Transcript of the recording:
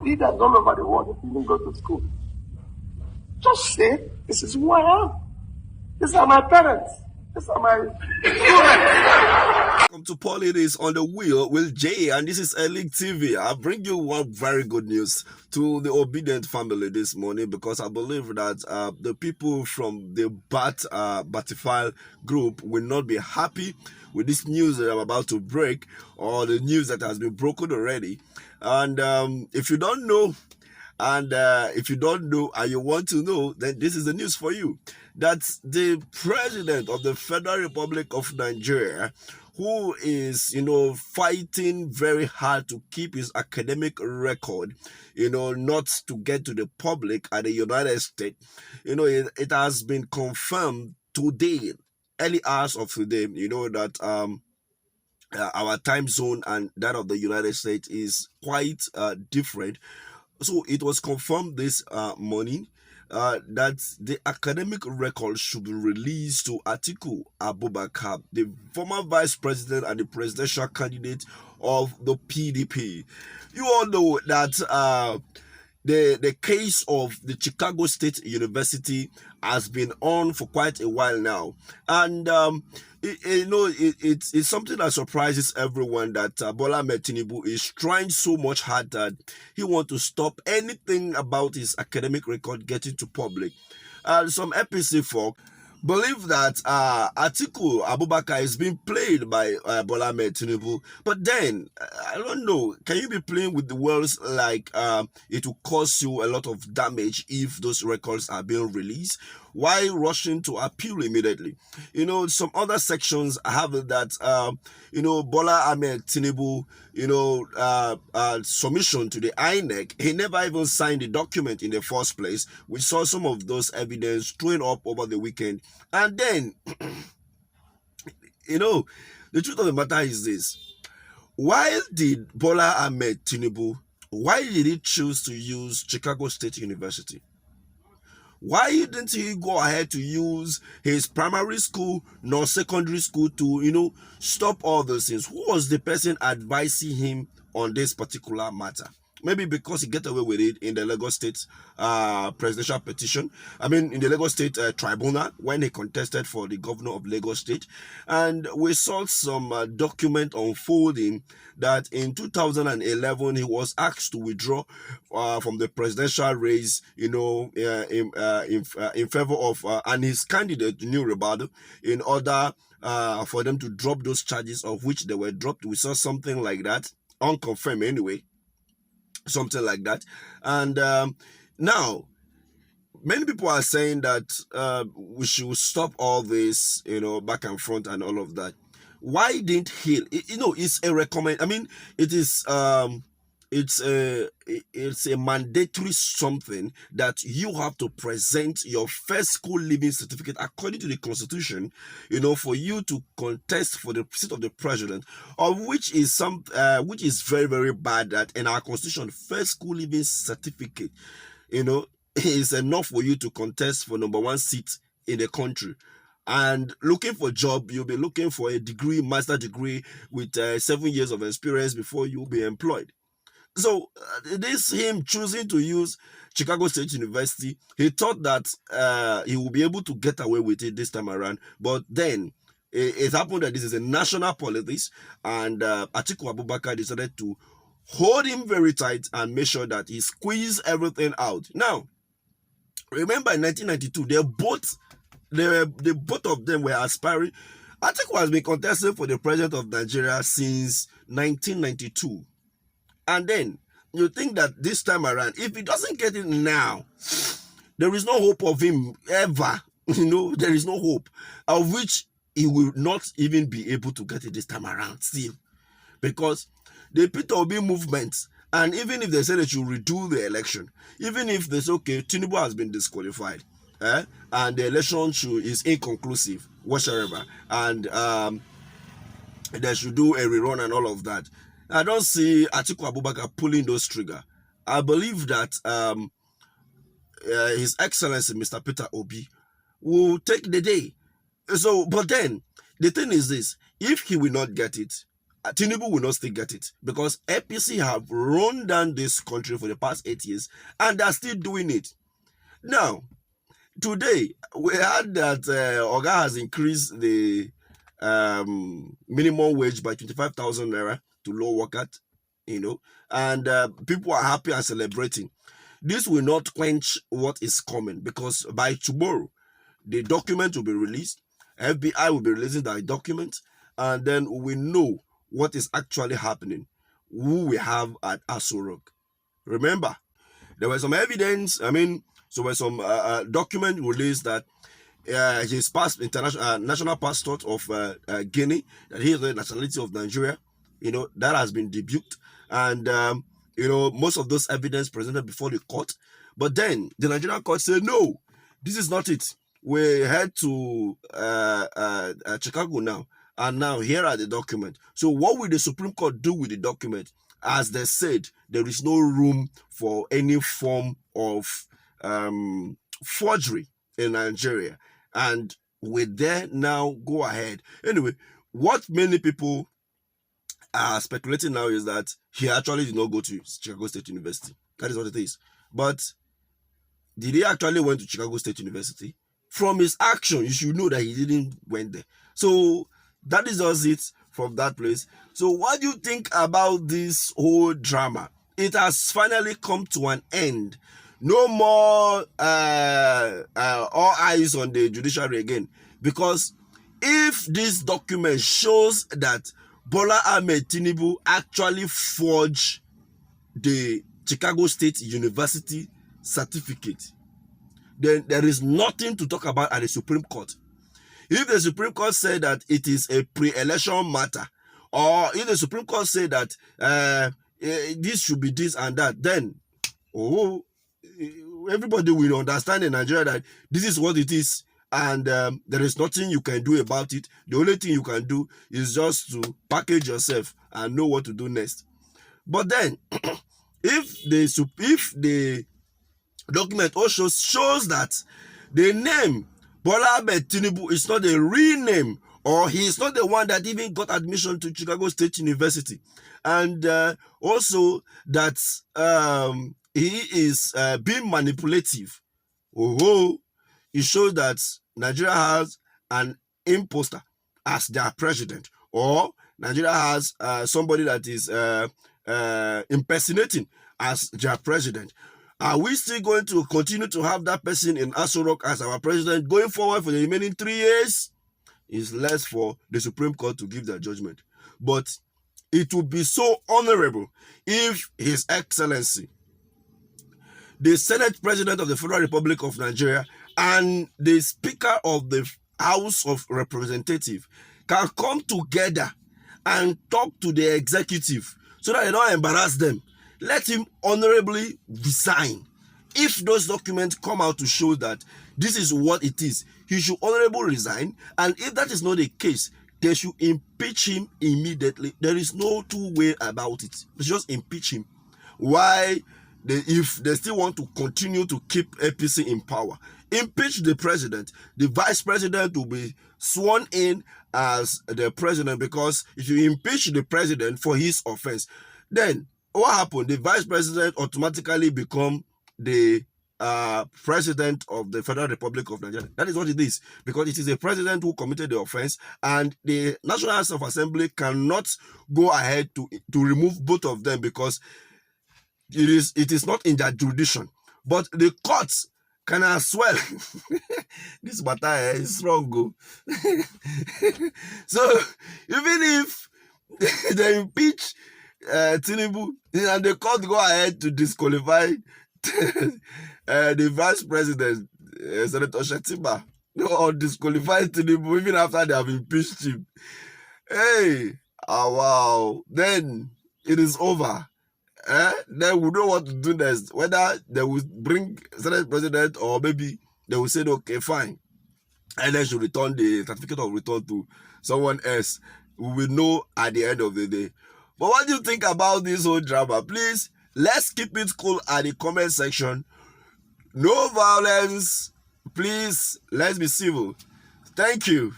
Leaders all over the world, if you didn't go to school, just say, this is who I am. These are my parents. These are my students. Welcome to Politics on the Wheel with Jay, and this is Elite TV. I bring you one very good news to the obedient family this morning, because I believe that the people from the Batifile group will not be happy with this news that I'm about to break, or the news that has been broken already. And if you don't know, and if you don't know and you want to know, then this is the news for you. That's the president of the Federal Republic of Nigeria, who is, fighting very hard to keep his academic record, not to get to the public at the United States. It has been confirmed today, early hours of today, that our time zone and that of the United States is quite different. So it was confirmed this morning that the academic record should be released to Atiku Abubakar, the former vice president and the presidential candidate of the PDP. You all know that the case of the Chicago State University has been on for quite a while now, and it's something that surprises everyone that Bola Ahmed Tinubu is trying so much hard that he wants to stop anything about his academic record getting to public. Some APC folk believe that Atiku Abubakar is being played by Bola Ahmed Tinubu, but then I don't know. Can you be playing with the words like it will cause you a lot of damage if those records are being released? Why rushing to appeal immediately? Some other sections have that Bola Ahmed Tinubu, submission to the INEC, he never even signed the document in the first place. We saw some of those evidence thrown up over the weekend. And then, the truth of the matter is this. Why did Bola Ahmed Tinubu, why did he choose to use Chicago State University? Why didn't he go ahead to use his primary school nor secondary school to, stop all those things? Who was the person advising him on this particular matter? Maybe because he get away with it in the Lagos State presidential petition. In the Lagos State tribunal when he contested for the governor of Lagos State. And we saw some document unfolding that in 2011 he was asked to withdraw from the presidential race, in favor of and his candidate New Rebado, in order for them to drop those charges, of which they were dropped. We saw something like that, unconfirmed anyway. Something like that. And now many people are saying that we should stop all this, back and front and all of that. Why didn't he? It's a recommend. It is it's a mandatory something that you have to present your first school leaving certificate according to the constitution, for you to contest for the seat of the president, of which is which is very, very bad, that in our constitution first school leaving certificate is enough for you to contest for number one seat in the country. And looking for a job, you'll be looking for a degree, master degree with 7 years of experience before you'll be employed. So this him choosing to use Chicago State University, he thought that he will be able to get away with it this time around. But then it happened that this is a national politics, and Atiku Abubakar decided to hold him very tight and make sure that he squeezed everything out. Now, remember in 1992, the both of them were aspiring. Atiku has been contesting for the president of Nigeria since 1992. And then you think that this time around, if he doesn't get it now, there is no hope of him ever. There is no hope, of which he will not even be able to get it this time around still. Because the Peter Obi movement, and even if they say they should redo the election, even if they say, okay, Tinubu has been disqualified, and the election is inconclusive whatsoever, and they should do a rerun and all of that, I don't see Atiku Abubakar pulling those trigger. I believe that His Excellency Mr. Peter Obi will take the day. So, but then the thing is this: if he will not get it, Tinubu will not still get it, because APC have run down this country for the past 8 years and they're still doing it. Now, today we heard that Oga has increased the minimum wage by 25,000 naira to low worker, and people are happy and celebrating. This will not quench what is coming, because by tomorrow the document will be released. FBI will be releasing that document, and then we know what is actually happening, who we have at Aso Rock. Remember, there was some evidence. There were some document released that his international national passport of Guinea, that he is the nationality of Nigeria, that has been rebuked, and most of those evidence presented before the court. But then the Nigerian court said, no, this is not it. We head to Chicago now, and now here are the documents. So what will the Supreme Court do with the document? As they said, there is no room for any form of forgery in Nigeria, and we there now go ahead. Anyway, what many people are speculating now is that he actually did not go to Chicago State University. That is what it is. But did he actually went to Chicago State University? From his action, you should know that he didn't went there. So that is just it from that place. So what do you think about this whole drama? It has finally come to an end. No more all eyes on the judiciary again. Because if this document shows that Bola Ahmed Tinubu actually forged the Chicago State University certificate, then there is nothing to talk about at the Supreme Court. If the Supreme Court said that it is a pre-election matter, or if the Supreme Court said that this should be this and that, then everybody will understand in Nigeria that this is what it is, and there is nothing you can do about it. The only thing you can do is just to package yourself and know what to do next. But then, if the document also shows that the name Bola Ahmed Tinubu is not a real name, or he is not the one that even got admission to Chicago State University, and also that he is being manipulative, it shows that Nigeria has an imposter as their president, or Nigeria has somebody that is impersonating as their president. Are we still going to continue to have that person in Aso Rock as our president going forward for the remaining 3 years? It's less for the Supreme Court to give their judgment. But it would be so honorable if His Excellency, the Senate President of the Federal Republic of Nigeria, and the Speaker of the House of Representatives can come together and talk to the executive so that they don't embarrass them. Let him honorably resign. If those documents come out to show that this is what it is, he should honorably resign. And if that is not the case, they should impeach him immediately. There is no two way about it. They should just impeach him. Why? If they still want to continue to keep APC in power, impeach the president. The vice president will be sworn in as the president, because if you impeach the president for his offense, then what happened? The vice president automatically become the president of the Federal Republic of Nigeria. That is what it is, because it is the president who committed the offense, and the National House of Assembly cannot go ahead to remove both of them, because it is not in their jurisdiction. But the courts can as well. This matter is wrong. So even if they impeach Tinubu, and the court go ahead to disqualify the vice president, Senator Shetima, or disqualify Tinubu even after they have impeached him. Hey, wow, then it is over. Then we know what to do next. Whether they will bring Senate president, or maybe they will say, okay, fine, and then should return the certificate of return to someone else. We will know at the end of the day. But what do you think about this whole drama? Please, let's keep it cool at the comment section. No violence. Please, let's be civil. Thank you.